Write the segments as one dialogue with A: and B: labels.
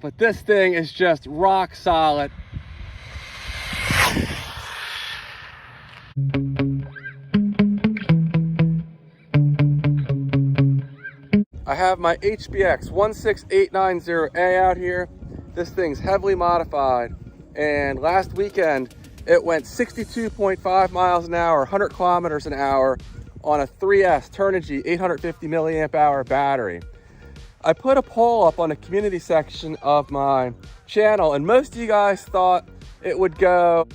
A: but this thing is just rock solid. I have my HBX 16890A out here. This thing's heavily modified, and last weekend it went 62.5 miles an hour, 100 kilometers an hour on a 3S Turnigy 850 milliamp hour battery. I put a poll up on the community section of my channel, and most of you guys thought it would go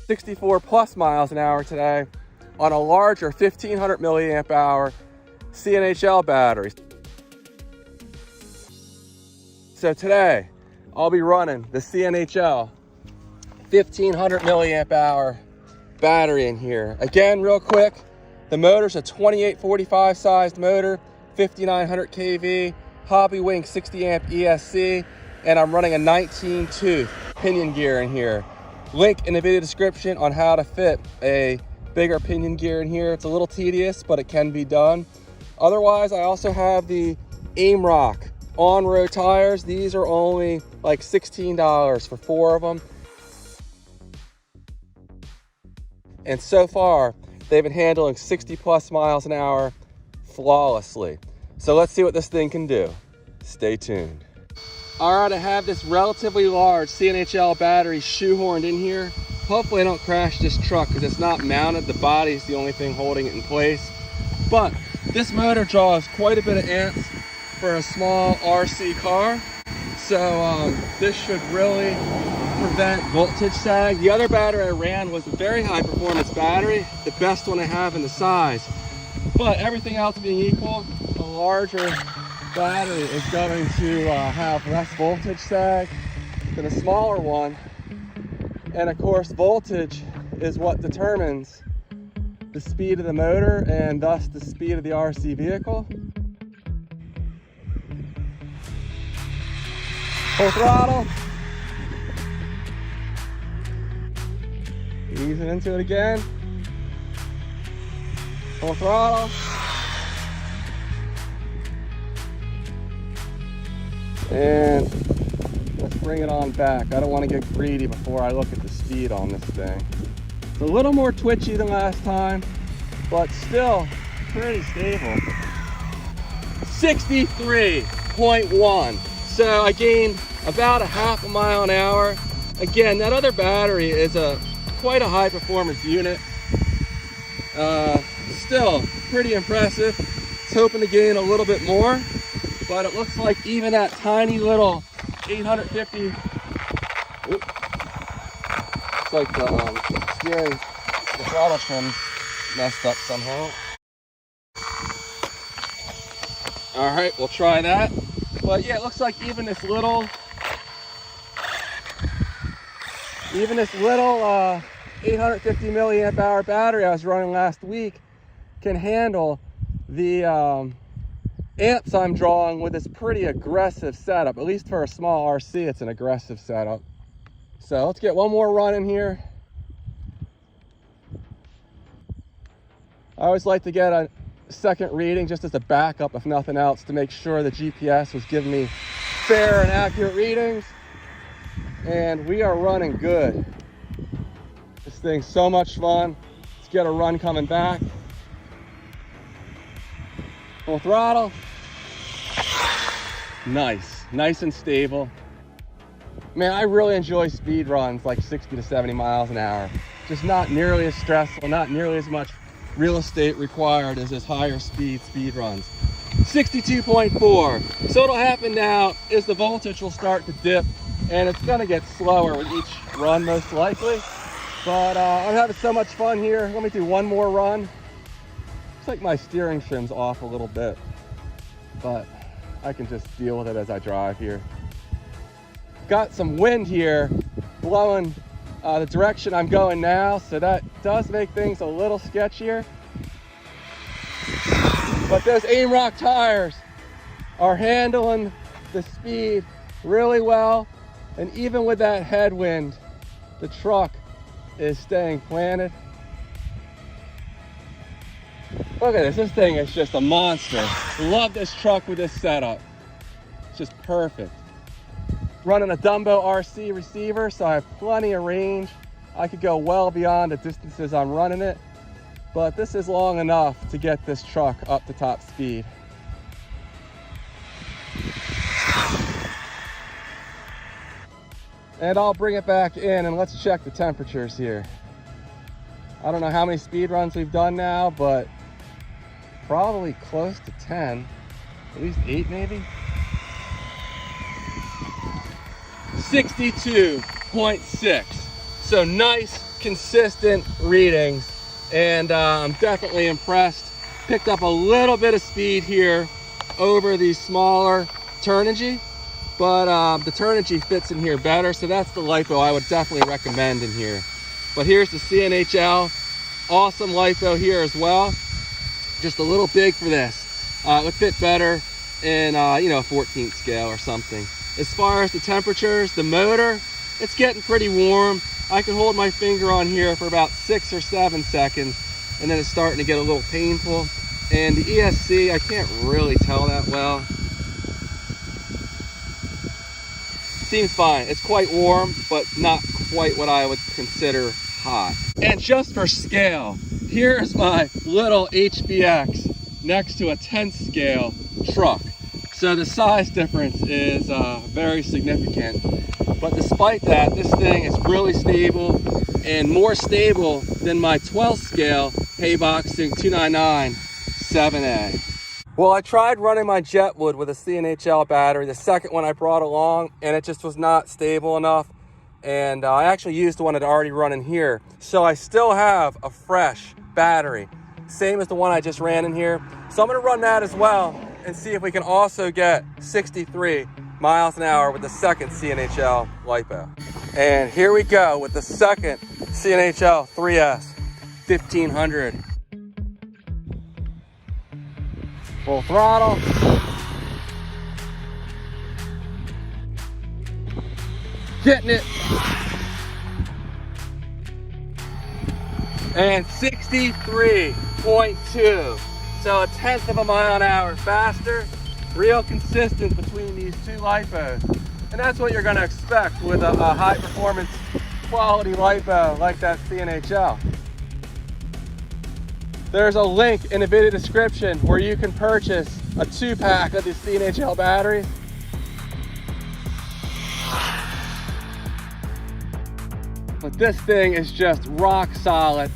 A: 64 plus miles an hour today on a larger 1500 milliamp hour CNHL battery. So today I'll be running the CNHL 1500 milliamp hour battery in here. Again, real quick, the motor's a 2845 sized motor, 5900 kV, Hobbywing 60 amp ESC, and I'm running a 19T pinion gear in here. Link in the video description on how to fit a bigger pinion gear in here. It's a little tedious, but it can be done. Otherwise, I also have the AIMROCK on-road tires. These are only like $16 for 4 of them. And so far, they've been handling 60 plus miles an hour flawlessly. So let's see what this thing can do. Stay tuned. All right, I have this relatively large CNHL battery shoehorned in here. Hopefully I don't crash this truck because it's not mounted. The body's the only thing holding it in place. But this motor draws quite a bit of amps for a small RC car. So this should really prevent voltage sag. The other battery I ran was a very high performance battery, the best one I have in the size. But everything else being equal, a larger battery is going to have less voltage sag than a smaller one. And of course, voltage is what determines the speed of the motor and thus the speed of the RC vehicle. Full throttle. Easing into it again. Full throttle. And let's bring it on back. I don't want to get greedy before I look at the speed on this thing. It's a little more twitchy than last time, but still pretty stable. 63.1. So I gained about a half a mile an hour. Again, that other battery is quite a high performance unit. Still pretty impressive. I was hoping to gain a little bit more, but it looks like even that tiny little 850, looks like the steering, the throttle trim's messed up somehow. All right, we'll try that. But yeah, it looks like even this little 850 milliamp hour battery I was running last week can handle the amps I'm drawing with this pretty aggressive setup. At least for a small RC, it's an aggressive setup. So let's get one more run in here. I always like to get a second reading just as a backup, if nothing else, to make sure the GPS was giving me fair and accurate readings. And we are running good. This thing's so much fun. Let's get a run coming back. Full throttle. Nice and stable. Man, I really enjoy speed runs like 60 to 70 miles an hour. Just not nearly as stressful, not nearly as much real estate required as this higher speed runs. 62.4. So what'll happen now is the voltage will start to dip, and it's gonna get slower with each run most likely. But I'm having so much fun here. Let me do one more run. Looks like my steering trim's off a little bit, but I can just deal with it as I drive here. Got some wind here blowing the direction I'm going now, so that does make things a little sketchier. But those AIMROCK tires are handling the speed really well, and even with that headwind, the truck is staying planted. Look at this thing is just a monster. Love this truck with this setup. It's just perfect. Running a Dumbo RC receiver, so I have plenty of range. I could go well beyond the distances I'm running it, but this is long enough to get this truck up to top speed. And I'll bring it back in and let's check the temperatures here. I don't know how many speed runs we've done now, but probably close to 10, at least 8 maybe. 62.6. So nice, consistent readings. And I'm definitely impressed. Picked up a little bit of speed here over the smaller Turnigy, but the Turnigy fits in here better. So that's the LiPo I would definitely recommend in here. But here's the CNHL. Awesome LiPo here as well. Just a little big for this. It would fit better in you know, a 14th scale or something. As far as the temperatures, the motor, it's getting pretty warm. I can hold my finger on here for about 6 or 7 seconds, and then it's starting to get a little painful. And the ESC, I can't really tell that well. Seems fine. It's quite warm, but not quite what I would consider hot. And just for scale, here's my little HBX next to a 10th scale truck. So the size difference is very significant. But despite that, this thing is really stable and more stable than my 12th scale Hobbywing 299 7A. Well, I tried running my Jetwood with a CNHL battery, the second one I brought along, and it just was not stable enough. And I actually used the one I'd already run in here. So I still have a fresh battery, same as the one I just ran in here. So I'm gonna run that as well and see if we can also get 63 miles an hour with the second CNHL LiPo. And here we go with the second CNHL 3S 1500. Full throttle. Getting it. And 63.2. So a 1/10 of a mile an hour faster. Real consistent between these two LiPos. And that's what you're gonna expect with a high performance quality LiPo like that CNHL. There's a link in the video description where you can purchase a 2-pack of these CNHL batteries. But this thing is just rock solid.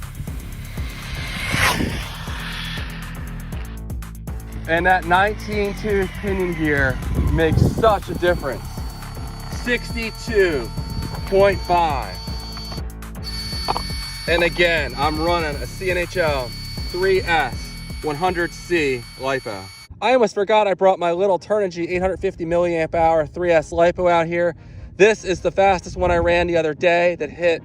A: And that 19T pinion gear makes such a difference. 62.5. And again, I'm running a CNHL 3S 100C LiPo. I almost forgot I brought my little Turnigy 850 milliamp hour 3S LiPo out here. This is the fastest one I ran the other day that hit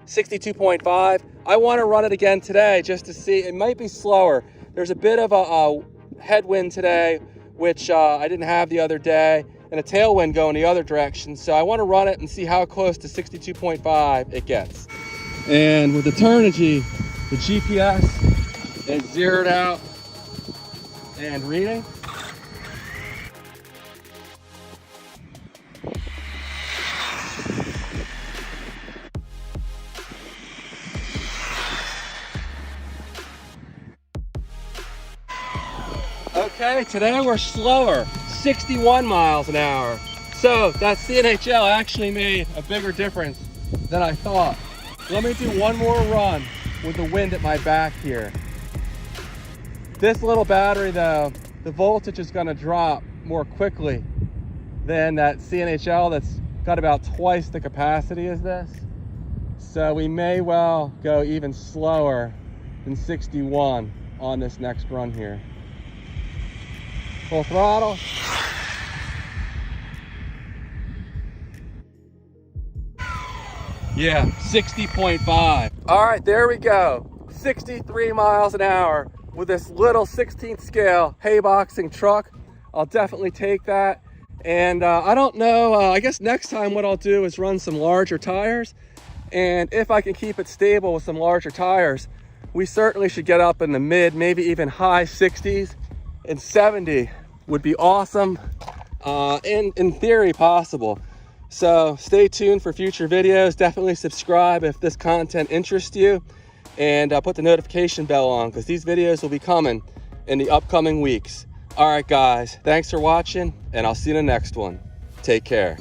A: 62.5. I want to run it again today just to see. It might be slower. There's a bit of a headwind today, which I didn't have the other day, and a tailwind going the other direction. So I want to run it and see how close to 62.5 it gets. And with the Turnigy, the GPS is zeroed out and reading. Okay, today we're slower, 61 miles an hour. So that CNHL actually made a bigger difference than I thought. Let me do one more run with the wind at my back here. This little battery though, the voltage is gonna drop more quickly than that CNHL that's got about twice the capacity as this. So we may well go even slower than 61 on this next run here. Full throttle. Yeah, 60.5. All right, there we go. 63 miles an hour with this little 16th scale Hobbywing truck. I'll definitely take that. And I don't know, I guess next time what I'll do is run some larger tires. And if I can keep it stable with some larger tires, we certainly should get up in the mid, maybe even high 60s, and 70 would be awesome, and in theory possible. So stay tuned for future videos. Definitely subscribe if this content interests you, and put the notification bell on, because these videos will be coming in the upcoming weeks. All right, guys, thanks for watching, and I'll see you in the next one. Take care.